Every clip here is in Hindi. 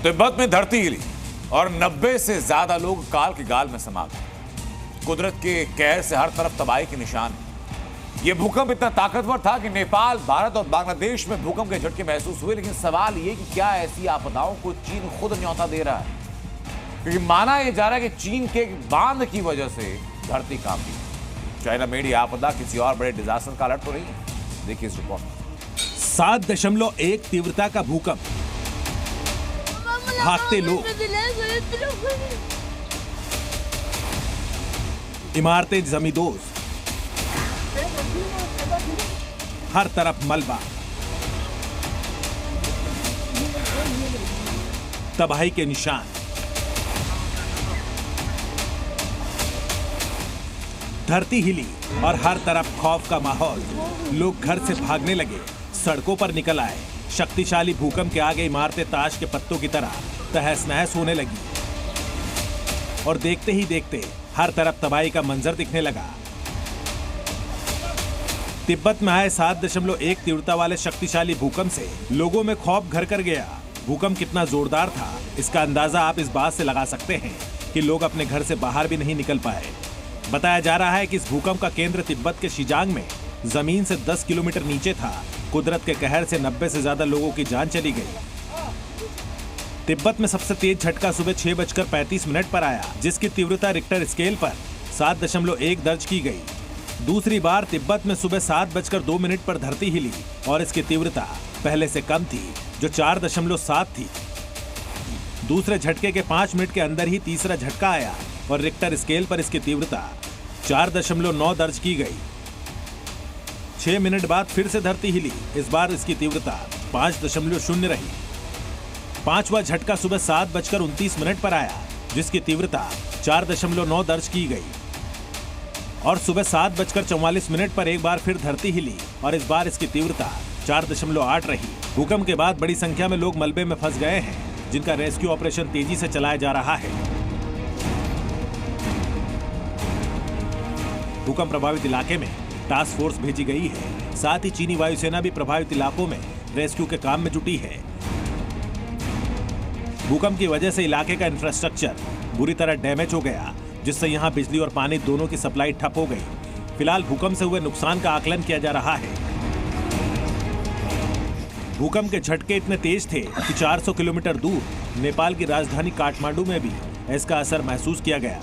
तिब्बत में धरती हिली और 90 से ज्यादा लोग काल के गाल में समा गए। कुदरत के कहर से हर तरफ तबाही के निशान हैं। यह भूकंप इतना ताकतवर था कि नेपाल, भारत और बांग्लादेश में भूकंप के झटके महसूस हुए। लेकिन सवाल यह कि क्या ऐसी आपदाओं को चीन खुद न्योता दे रहा है? क्योंकि माना यह जा रहा है कि चीन के बांध की वजह से धरती कांपी। चाइना मेड यह आपदा किसी और बड़े डिजास्टर का अलर्ट तो नहीं है। देखिए इस रिपोर्ट में। 7.1 तीव्रता का भूकंप, भागते लोग, इमारतें जमींदोज, हर तरफ मलबा, तबाही के निशान। धरती हिली और हर तरफ खौफ का माहौल। लोग घर से भागने लगे, सड़कों पर निकल आए। शक्तिशाली भूकंप के आगे इमारतें ताश के पत्तों की तरह तहस नहस होने लगी और देखते ही देखते हर तरफ तबाही का मंजर दिखने लगा। तिब्बत में आए 7.1 तीव्रता वाले शक्तिशाली भूकंप से लोगों में खौफ घर कर गया। भूकंप कितना जोरदार था, इसका अंदाजा आप इस बात से लगा सकते हैं कि लोग अपने घर से बाहर भी नहीं निकल पाए। बताया जा रहा है कि इस भूकंप का केंद्र तिब्बत के शिजांग में जमीन से 10 किलोमीटर नीचे था। कुदरत के कहर से 90 से ज्यादा लोगों की जान चली गई। तिब्बत में सबसे तेज झटका सुबह 6:35 पर आया, जिसकी तीव्रता रिक्टर स्केल पर 7.1 दर्ज की गई। दूसरी बार तिब्बत में सुबह 7:02 पर धरती हिली और इसकी तीव्रता पहले से कम थी, जो 4.7 थी। दूसरे झटके के 5 मिनट के अंदर ही तीसरा झटका आया और रिक्टर स्केल पर इसकी तीव्रता 4.9 दर्ज की गई। 6 मिनट बाद फिर से धरती हिली। इस बार इसकी तीव्रता 5.0 रही। पांचवा झटका सुबह 7:29 पर आया, जिसकी तीव्रता 4.9 दर्ज की गई। और सुबह 7:44 पर एक बार फिर धरती हिली और इस बार इसकी तीव्रता 4.8 रही। भूकंप के बाद बड़ी संख्या में लोग मलबे में फंस गए हैं, जिनका रेस्क्यू ऑपरेशन तेजी से चलाया जा रहा है। भूकंप प्रभावित इलाके में टास्क फोर्स भेजी गई है। साथ ही चीनी वायुसेना भी प्रभावित इलाकों में रेस्क्यू के काम में जुटी है। भूकंप की वजह से इलाके का इंफ्रास्ट्रक्चर बुरी तरह डैमेज हो गया, जिससे यहां बिजली और पानी दोनों की सप्लाई ठप हो गई। फिलहाल भूकंप से हुए नुकसान का आकलन किया जा रहा है। भूकंप के झटके इतने तेज थे कि 400 किलोमीटर दूर नेपाल की राजधानी काठमांडू में भी इसका असर महसूस किया गया।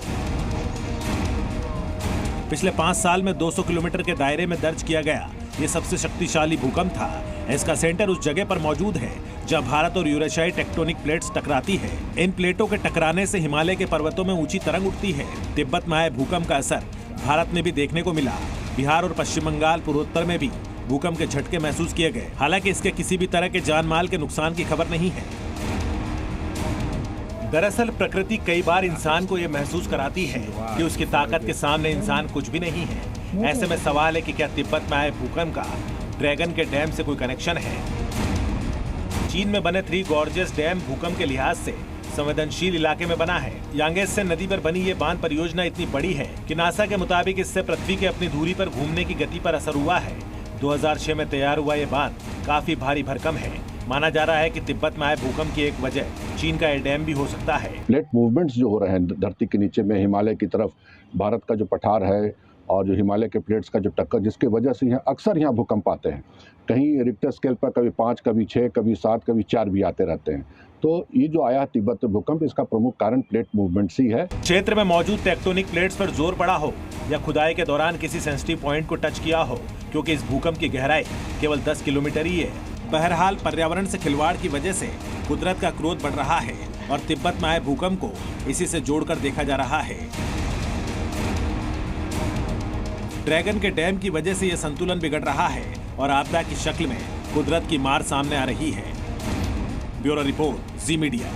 पिछले 5 साल में 200 किलोमीटर के दायरे में दर्ज किया गया ये सबसे शक्तिशाली भूकंप था। इसका सेंटर उस जगह पर मौजूद है जहां भारत और यूरेशियाई टेक्टोनिक प्लेट्स टकराती है। इन प्लेटों के टकराने से हिमालय के पर्वतों में ऊंची तरंग उठती है। तिब्बत में आए भूकंप का असर भारत में भी देखने को मिला। बिहार और पश्चिम बंगाल पूर्वोत्तर में भी भूकंप के झटके महसूस किए गए। हालांकि इसके किसी भी तरह के जान माल के नुकसान की खबर नहीं है। दरअसल प्रकृति कई बार इंसान को यह महसूस कराती है कि उसकी ताकत के सामने इंसान कुछ भी नहीं है। ऐसे में सवाल है कि क्या तिब्बत में आए भूकंप का ड्रैगन के डैम से कोई कनेक्शन है? चीन में बने 3 गॉर्जियस डैम भूकंप के लिहाज से संवेदनशील इलाके में बना है। यांगत्से नदी पर बनी ये बांध परियोजना इतनी बड़ी है कि नासा के मुताबिक इससे पृथ्वी के अपनी दूरी पर घूमने की गति पर असर हुआ है। 2006 में तैयार हुआ ये बांध काफी भारी भरकम है। माना जा रहा है कि तिब्बत में आए भूकंप की एक वजह चीन का ये डैम भी हो सकता है। प्लेट मूवमेंट्स जो हो रहे हैं धरती के नीचे में, हिमालय की तरफ भारत का जो पठार है और जो हिमालय के प्लेट्स का जो टक्कर, जिसकी वजह से अक्सर यहाँ भूकंप आते हैं। कहीं रिक्टर स्केल पर कभी 5, कभी 6, कभी 7, कभी 4 भी आते रहते हैं। तो ये जो आया तिब्बत भूकंप, इसका प्रमुख कारण प्लेट मूवमेंट्स ही है। क्षेत्र में मौजूद टेक्टोनिक प्लेट्स पर जोर पड़ा हो या खुदाई के दौरान किसी सेंसिटिव पॉइंट को टच किया हो, क्योंकि इस भूकंप की गहराई केवल 10 किलोमीटर ही है। बहरहाल पर्यावरण से खिलवाड़ की वजह से कुदरत का क्रोध बढ़ रहा है और तिब्बत में आए भूकंप को इसी से जोड़कर देखा जा रहा है। ड्रैगन के डैम की वजह से यह संतुलन बिगड़ रहा है और आपदा की शक्ल में कुदरत की मार सामने आ रही है। ब्यूरो रिपोर्ट, जी मीडिया।